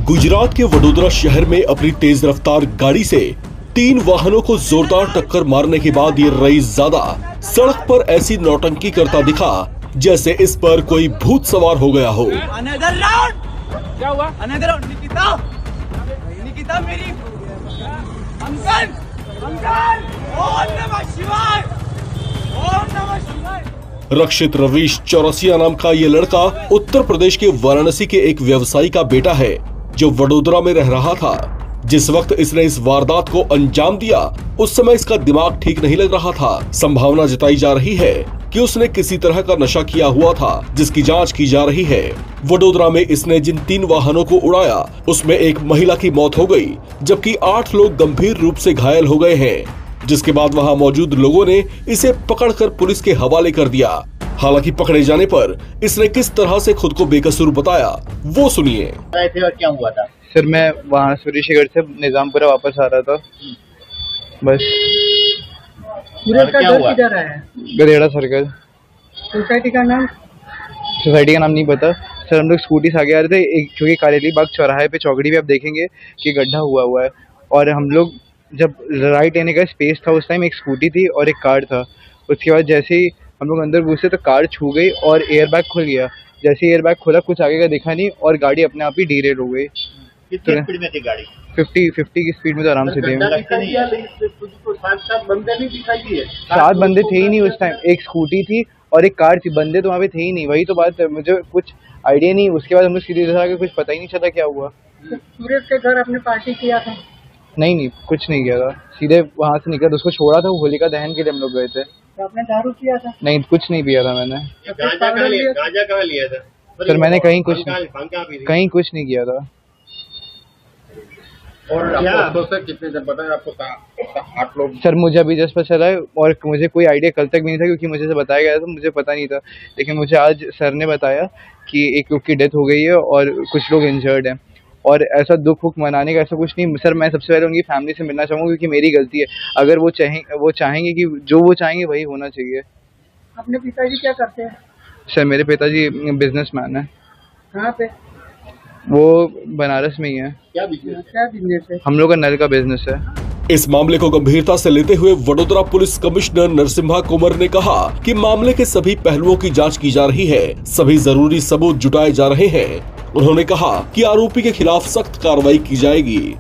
गुजरात के वडोदरा शहर में अपनी तेज रफ्तार गाड़ी से 3 वाहनों को जोरदार टक्कर मारने के बाद ये रईसजादा सड़क पर ऐसी नौटंकी करता दिखा जैसे इस पर कोई भूत सवार हो गया हो। क्या हुआ? निकिता मेरी अंकल ओम नमः शिवाय, ओम नमः शिवाय। रक्षित रवीश चौरसिया नाम का ये लड़का उत्तर प्रदेश के वाराणसी के एक व्यवसायी का बेटा है जो वडोदरा में रह रहा था। जिस वक्त इसने इस वारदात को अंजाम दिया उस समय इसका दिमाग ठीक नहीं लग रहा था। संभावना जताई जा रही है कि उसने किसी तरह का नशा किया हुआ था जिसकी जांच की जा रही है। वडोदरा में इसने जिन 3 वाहनों को उड़ाया उसमें एक महिला की मौत हो गई जबकि 8 लोग गंभीर रूप से घायल हो गए हैं, जिसके बाद वहां मौजूद लोगों ने इसे पकड़कर पुलिस के हवाले कर दिया। हालांकि पकड़े जाने पर इसने किस तरह से खुद को बेकसूर बताया वो सुनिए। क्या हुआ था? सर मैं वहाँ सूरीशगर से निजामपुरा वापस आ रहा था, बस। क्या हुआ? किधर है? गधेड़ा सर्कल। सोसाइटी का नाम? सोसाइटी का नाम नहीं पता सर। हम लोग स्कूटी से आगे आ रहे थे, क्योंकि कारेली बाग चौराहे पे चौकड़ी पे आप देखेंगे कि गड्ढा हुआ है, और हम लोग जब राइट लेने का स्पेस था उस टाइम एक स्कूटी थी और एक कार था। उसके बाद जैसे ही हम लोग अंदर घुसे तो कार छू गई और एयरबैग खुल गया। जैसे ही एयरबैग खुला कुछ आगे का दिखा नहीं और गाड़ी अपने आप ही डीरेल हो गई। कितनी स्पीड में थी गाड़ी? 50 की स्पीड में तो आराम से थी। सात बंदे नहीं दिखाई दिए? 7 बंदे थे ही नहीं उस टाइम, एक स्कूटी थी और एक कार थी, बंदे तो वहाँ पे थे ही नहीं। वही तो बात है, मुझे कुछ आइडिया नहीं। उसके बाद हम लोग सीधे इधर कुछ पता ही नहीं चला क्या हुआ। सूरज के घर अपने पार्टी किया था? नहीं कुछ नहीं किया था, सीधे वहाँ से निकल उसको छोड़ा था, होलिका दहन के लिए हम लोग गए थे। तो आपने दारू किया था? नहीं कुछ नहीं पिया था मैंने। गांजा कहाँ लिया था? सर मैंने कहीं कुछ नहीं किया था। और आपको से कितने जन पता है आपको? 8 लोग। सर मुझे अभी जस्ट पता चला है और मुझे कोई आइडिया कल तक भी नहीं था, क्योंकि मुझे से बताया गया था, मुझे पता नहीं था। लेकिन मुझे आज सर ने बताया कि एक लोग की डेथ हो गई है और कुछ लोग इंजर्ड हैं। और ऐसा दुख मनाने का ऐसा कुछ नहीं सर। मैं सबसे पहले उनकी फैमिली से मिलना चाहूँगा, क्योंकि मेरी गलती है। अगर वो चाहेंगे कि जो वो चाहेंगे वही होना चाहिए। अपने पिताजी क्या करते हैं? सर मेरे पिताजी बिजनेसमैन है। कहाँ पे? वो बनारस में ही है। क्या बिजनेस है? हम लोग का नल का बिजनेस है। इस मामले को गंभीरता से लेते हुए वडोदरा पुलिस कमिश्नर नरसिम्हा कुमार ने कहा कि मामले के सभी पहलुओं की जांच की जा रही है, सभी जरूरी सबूत जुटाए जा रहे हैं। उन्होंने कहा कि आरोपी के खिलाफ सख्त कार्रवाई की जाएगी।